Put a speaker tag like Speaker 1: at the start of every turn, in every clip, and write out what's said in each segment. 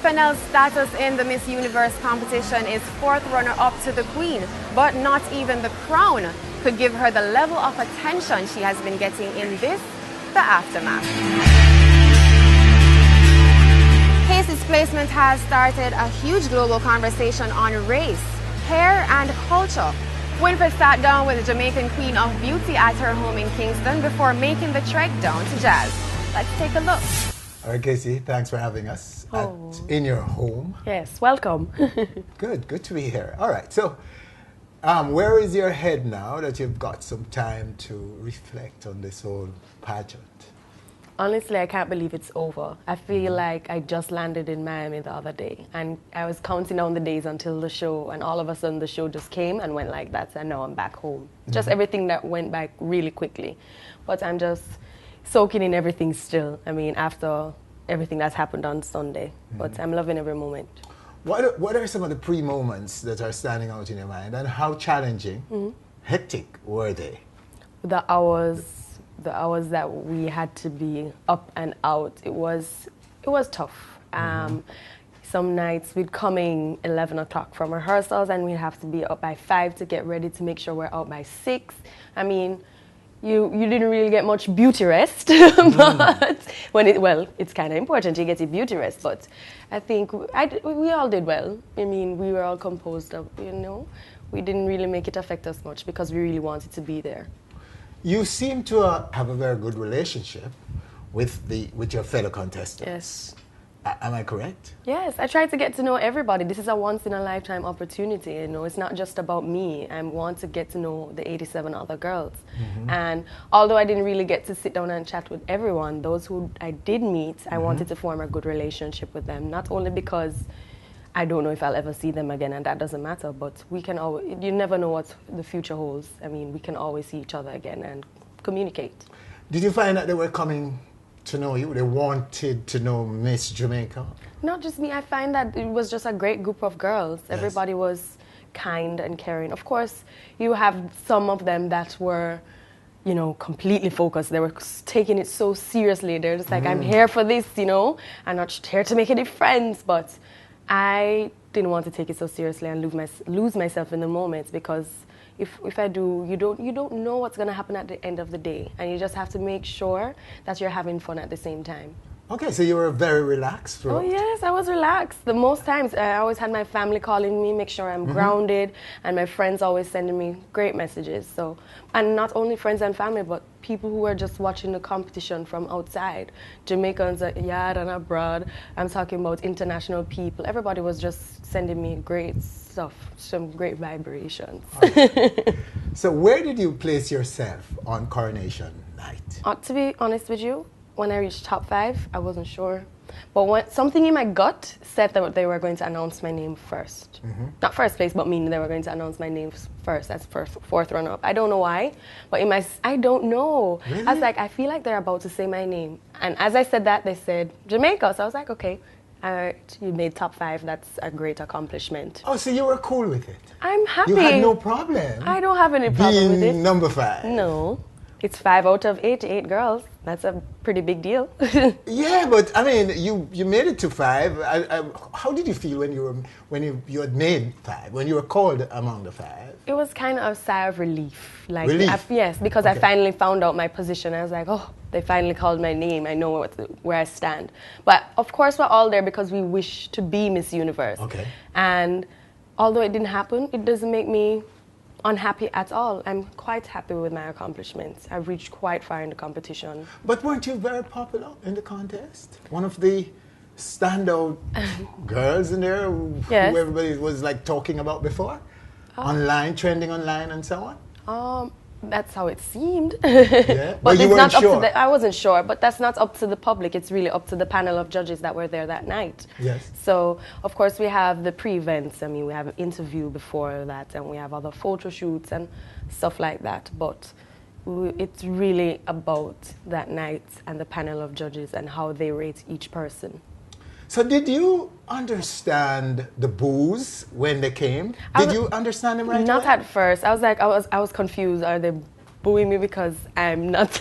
Speaker 1: Fennell's status in the Miss Universe competition is fourth runner-up to the Queen, but not even the crown could give her the level of attention she has been getting in this, the aftermath. Kaci's placement has started a huge global conversation on race, hair, and culture. Winfrey sat down with the Jamaican Queen of Beauty at her home in Kingston before making the trek down to Jazz. Let's take a look.
Speaker 2: All right, Kaci, thanks for having us in your home.
Speaker 3: Yes, welcome.
Speaker 2: Good to be here. All right, so where is your head now that you've got some time to reflect on this whole pageant?
Speaker 3: Honestly, I can't believe it's over. I feel like I just landed in Miami the other day, and I was counting down the days until the show, and all of a sudden the show just came and went like that, and now I'm back home. Just everything that went by really quickly. But I'm just soaking in everything still. I mean, after everything that's happened on Sunday. But I'm loving every moment.
Speaker 2: What are some of the pre-moments that are standing out in your mind, and how challenging, hectic were they?
Speaker 3: The hours that we had to be up and out, it was tough. Some nights we'd come in 11 o'clock from rehearsals and we'd have to be up by 5 to get ready to make sure we're out by 6. I mean, you didn't really get much beauty rest, but it's kind of important you get your beauty rest, but I think we all did well. I mean, we were all composed of, we didn't really make it affect us much because we really wanted to be there.
Speaker 2: You seem to have a very good relationship with your fellow contestants.
Speaker 3: Yes.
Speaker 2: Am I correct?
Speaker 3: Yes, I try to get to know everybody. This is a once-in-a-lifetime opportunity, It's not just about me. I want to get to know the 87 other girls. And although I didn't really get to sit down and chat with everyone, those who I did meet, I wanted to form a good relationship with them. Not only because I don't know if I'll ever see them again, and that doesn't matter, but we can always, you never know what the future holds. I mean, we can always see each other again and communicate.
Speaker 2: Did you find that they were coming to know you? They wanted to know Miss Jamaica?
Speaker 3: Not just me. I find that it was just a great group of girls.
Speaker 2: Yes.
Speaker 3: Everybody was kind and caring. Of course, you have some of them that were, completely focused. They were taking it so seriously. They're just like, I'm here for this, I'm not just here to make any friends. But I didn't want to take it so seriously and lose myself in the moments, because if I do, you don't know what's going to happen at the end of the day, and you just have to make sure that you're having fun at the same time.
Speaker 2: Okay, so you were very relaxed throughout.
Speaker 3: Oh yes, I was relaxed. The most times I always had my family calling me, make sure I'm grounded, and my friends always sending me great messages. So, and not only friends and family, but people who were just watching the competition from outside. Jamaicans yard and abroad. I'm talking about international people. Everybody was just sending me great stuff, some great vibrations.
Speaker 2: Okay. So where did you place yourself on coronation night?
Speaker 3: To be honest with you, when I reached top 5, I wasn't sure. But something in my gut said that they were going to announce my name first. Not first place, but meaning they were going to announce my name first as fourth runner-up. I don't know why, but I don't know.
Speaker 2: Really?
Speaker 3: I was like, I feel like they're about to say my name. And as I said that, they said Jamaica. So I was like, okay, you made top 5. That's a great accomplishment.
Speaker 2: Oh, so you were cool with it?
Speaker 3: I'm happy.
Speaker 2: You had no problem?
Speaker 3: I don't have any problem with it.
Speaker 2: Being number 5?
Speaker 3: No. It's 5 out of 88 girls. That's a pretty big deal.
Speaker 2: Yeah, but I mean, you made it to 5. How did you feel when you had made 5? When you were called among the 5?
Speaker 3: It was kind of a sigh of relief. Like,
Speaker 2: relief?
Speaker 3: Yes, because I finally found out my position. I was like, oh, they finally called my name. I know where I stand. But of course, we're all there because we wish to be Miss Universe.
Speaker 2: Okay.
Speaker 3: And although it didn't happen, it doesn't make me unhappy at all. I'm quite happy with my accomplishments. I've reached quite far in the competition.
Speaker 2: But weren't you very popular in the contest? One of the standout girls in there who everybody was like talking about before? Online, trending online and so on?
Speaker 3: That's how it seemed.
Speaker 2: Yeah, but you weren't sure.
Speaker 3: I wasn't sure, but that's not up to the public. It's really up to the panel of judges that were there that night.
Speaker 2: Yes.
Speaker 3: So, of course, we have the pre-events. I mean, we have an interview before that, and we have other photo shoots and stuff like that. But it's really about that night and the panel of judges and how they rate each person.
Speaker 2: So did you understand the boos when they came? Did you understand them right away?
Speaker 3: Not at first. I was like, I was confused. Are they booing me because I'm not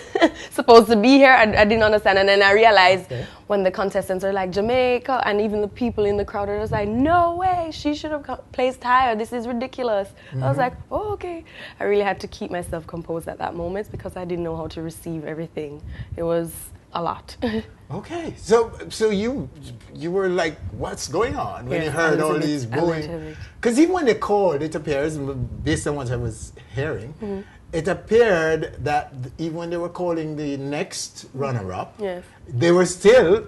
Speaker 3: supposed to be here. I didn't understand. And then I realized when the contestants are like, Jamaica, and even the people in the crowd are just like, no way, she should have placed higher. This is ridiculous. I was like, oh, okay. I really had to keep myself composed at that moment because I didn't know how to receive everything. It was a lot.
Speaker 2: Okay, so you were like, what's going on when you heard all these booing? Because even when they called, it appears, based on what I was hearing, it appeared that even when they were calling the next runner-up, they were still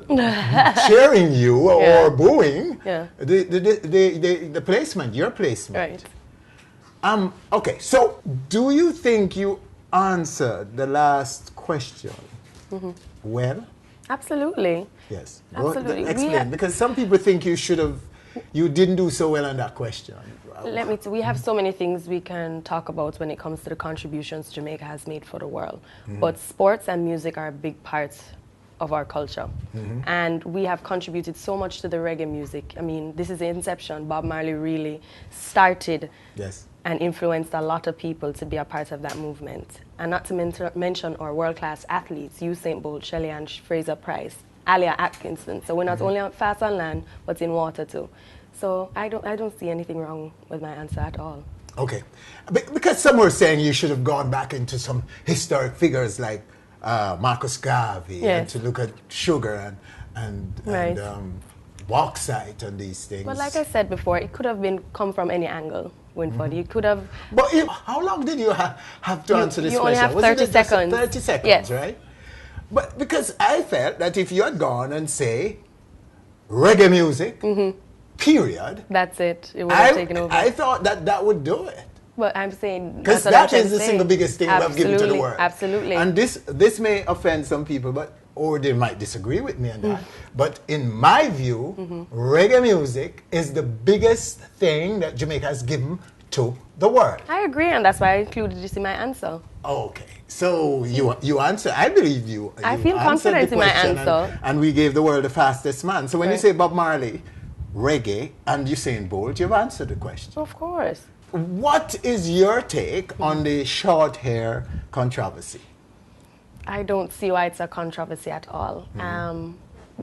Speaker 2: cheering you or booing the placement, your placement. Right. Okay, so do you think you answered the last question well?
Speaker 3: Absolutely.
Speaker 2: Yes.
Speaker 3: Absolutely.
Speaker 2: Explain, because some people think you didn't do so well on that question.
Speaker 3: We have so many things we can talk about when it comes to the contributions Jamaica has made for the world. But sports and music are big parts of our culture. And we have contributed so much to the reggae music. I mean, this is the inception. Bob Marley really started and influenced a lot of people to be a part of that movement. And not to mention our world-class athletes, Usain Bolt, Shelly-Ann Fraser-Price, Alia Atkinson. So we're not only fast on land, but in water too. So I don't see anything wrong with my answer at all. Okay.
Speaker 2: Because some were saying you should have gone back into some historic figures like Marcus Garvey and to look at sugar and bauxite and these things.
Speaker 3: But like I said before, it could have come from any angle. Winford, you could have...
Speaker 2: But how long did you have to answer this question?
Speaker 3: You only have 30 seconds.
Speaker 2: 30 seconds, right? But because I felt that if you had gone and say reggae music, period.
Speaker 3: That's it. It would have taken over.
Speaker 2: I thought that would do it.
Speaker 3: But I'm saying...
Speaker 2: Because that is the single biggest thing we've given to the world.
Speaker 3: Absolutely.
Speaker 2: And this may offend some people, or they might disagree with me on that. But in my view, reggae music is the biggest thing that Jamaica has given to the world.
Speaker 3: I agree, and that's why I included this in my answer.
Speaker 2: Okay. So you answer. I believe you.
Speaker 3: I feel confident in my answer.
Speaker 2: And we gave the world the fastest man. So when you say Bob Marley, reggae, and Usain Bolt, you've answered the question.
Speaker 3: Of course.
Speaker 2: What is your take on the short hair controversy?
Speaker 3: I don't see why it's a controversy at all.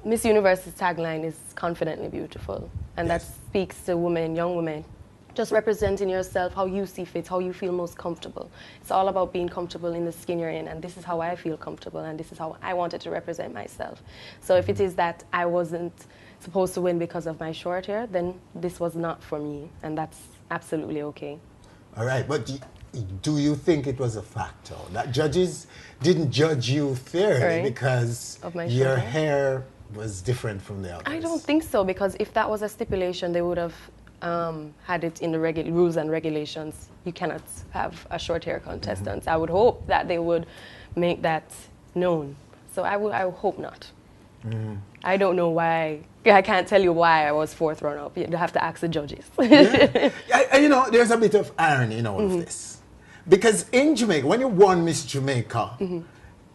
Speaker 3: Miss Universe's tagline is confidently beautiful, and that speaks to women, young women, just representing yourself how you see fit, how you feel most comfortable. It's all about being comfortable in the skin you're in, and this is how I feel comfortable, and this is how I wanted to represent myself. So if it is that I wasn't supposed to win because of my short hair, then this was not for me, and that's absolutely okay.
Speaker 2: All right, but do you think it was a factor that judges didn't judge you fairly because of your hair was different from the others?
Speaker 3: I don't think so, because if that was a stipulation, they would have had it in the rules and regulations. You cannot have a short hair contestant. I would hope that they would make that known. So I hope not. I don't know why. I can't tell you why I was fourth runner-up. You have to ask the judges.
Speaker 2: You know, there's a bit of irony in all of this. Because in Jamaica, when you won Miss Jamaica,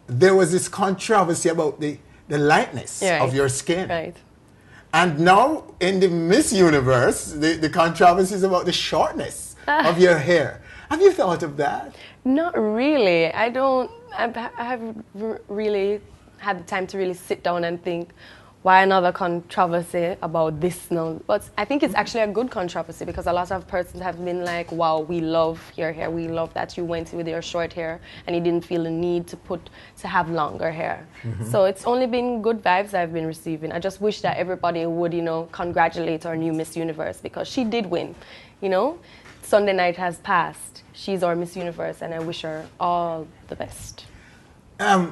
Speaker 2: there was this controversy about the lightness of your skin.
Speaker 3: Right.
Speaker 2: And now in the Miss Universe, the controversy is about the shortness of your hair. Have you thought of that?
Speaker 3: Not really. I haven't really had the time to really sit down and think, why another controversy about this now? But I think it's actually a good controversy, because a lot of persons have been like, wow, we love your hair. We love that you went with your short hair and you didn't feel the need to have longer hair. So it's only been good vibes I've been receiving. I just wish that everybody would, congratulate our new Miss Universe, because she did win. Sunday night has passed. She's our Miss Universe, and I wish her all the best.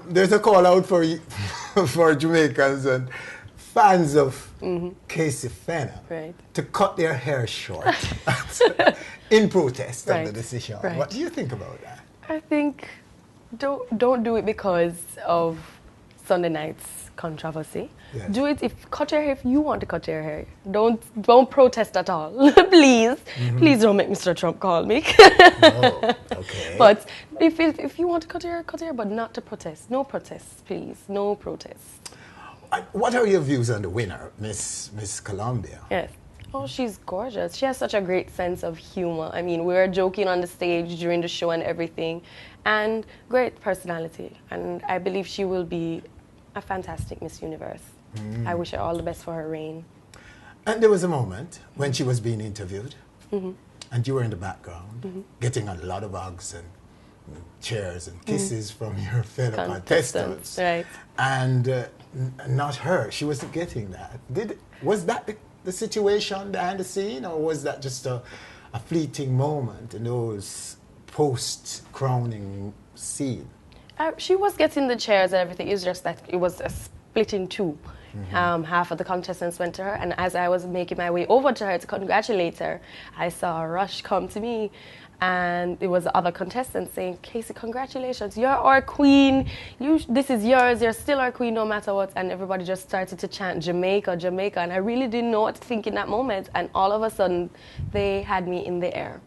Speaker 2: There's a call out for Jamaicans and fans of Kaci Fennell to cut their hair short in protest of the decision. What do you think about that?
Speaker 3: I think don't do it because of Sunday night's controversy. Yes. Do it cut your hair if you want to cut your hair. Don't protest at all. Please. Please don't make Mr. Trump call me.
Speaker 2: Okay.
Speaker 3: But if you want to cut your hair, but not to protest. No protests, please. No protests.
Speaker 2: What are your views on the winner, Miss Colombia?
Speaker 3: Yes. Oh, she's gorgeous. She has such a great sense of humor. I mean, we were joking on the stage during the show and everything, and great personality. And I believe she will be a fantastic Miss Universe. I wish her all the best for her reign.
Speaker 2: And there was a moment when she was being interviewed, and you were in the background, getting a lot of hugs and cheers and kisses from your fellow contestants.
Speaker 3: Right.
Speaker 2: And not her. She wasn't getting that. Was that the situation behind the scene, or was that just a fleeting moment in those post-crowning scene?
Speaker 3: She was getting the chairs and everything. It's just that it was a split in two. Half of the contestants went to her, and as I was making my way over to her to congratulate her, I saw a rush come to me, and it was the other contestants saying, "Kaci, congratulations, you're our queen. This is yours. You're still our queen no matter what." And everybody just started to chant Jamaica, Jamaica, and I really didn't know what to think in that moment. And all of a sudden, they had me in the air.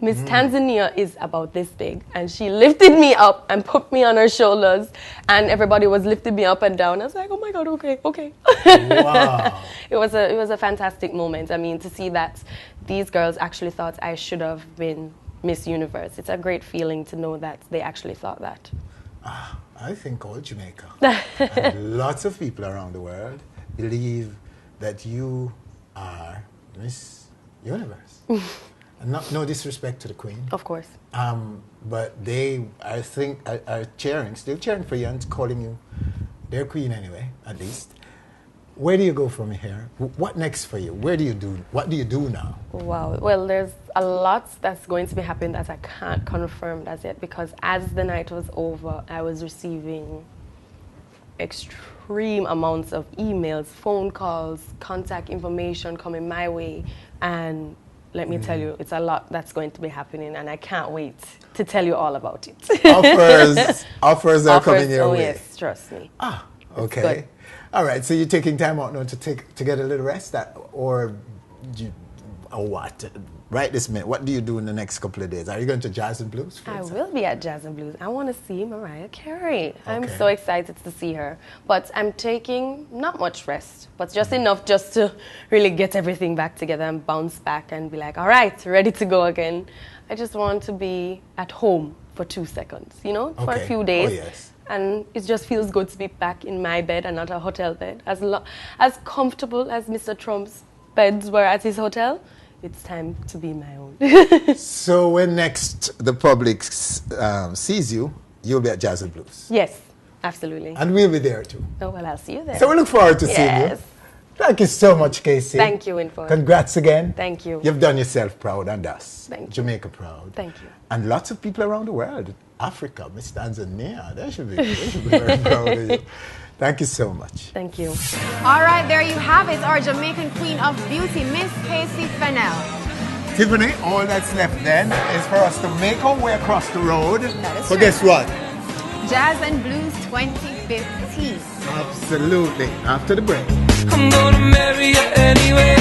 Speaker 3: Miss Tanzania is about this big, and she lifted me up and put me on her shoulders, and everybody was lifting me up and down. I was like, oh my God, okay.
Speaker 2: Wow.
Speaker 3: It was a fantastic moment. I mean, to see that these girls actually thought I should have been Miss Universe. It's a great feeling to know that they actually thought that.
Speaker 2: I think all Jamaica and lots of people around the world believe that you are Miss Universe. And no disrespect to the Queen.
Speaker 3: Of course.
Speaker 2: But they, I think, are cheering, still cheering for you and calling you their Queen anyway, at least. Where do you go from here? What next for you? What do you do now?
Speaker 3: Wow. Well, there's a lot that's going to be happening that I can't confirm as yet, because as the night was over, I was receiving extreme amounts of emails, phone calls, contact information coming my way, and let me tell you, it's a lot that's going to be happening, and I can't wait to tell you all about
Speaker 2: it. Offers are coming your way.
Speaker 3: Oh yes, trust me.
Speaker 2: Okay. All right, so you're taking time out now to get a little rest, or what? Right this minute, what do you do in the next couple of days? Are you going to Jazz and Blues?
Speaker 3: I will be at Jazz and Blues. I want to see Mariah Carey. I'm so excited to see her. But I'm taking not much rest, but just enough just to really get everything back together and bounce back and be like, all right, ready to go again. I just want to be at home for 2 seconds, for a few days.
Speaker 2: Oh, yes.
Speaker 3: And it just feels good to be back in my bed and not a hotel bed. As comfortable as Mr. Trump's beds were at his hotel, it's time to be my own.
Speaker 2: So when next the public sees you, you'll be at Jazz and Blues?
Speaker 3: Yes, absolutely.
Speaker 2: And we'll be there too.
Speaker 3: Oh, well, I'll see you there.
Speaker 2: So we look forward to seeing you. Thank you so much, Kaci.
Speaker 3: Thank you, Info.
Speaker 2: Congrats again.
Speaker 3: Thank you.
Speaker 2: You've done yourself proud, and us.
Speaker 3: Thank you.
Speaker 2: Jamaica proud.
Speaker 3: Thank you.
Speaker 2: And lots of people around the world. Africa, Miss Tanzania, they should be very proud of you. Thank you so much.
Speaker 3: Thank you.
Speaker 1: All right, there you have it, our Jamaican Queen of Beauty, Miss Kaci Fennell.
Speaker 2: Tiffany, all that's left then is for us to make our way across the road.
Speaker 1: That is
Speaker 2: so
Speaker 1: true.
Speaker 2: Guess what?
Speaker 1: Jazz and Blues 2015.
Speaker 2: Absolutely. After the break.
Speaker 4: I'm gonna marry you anyway.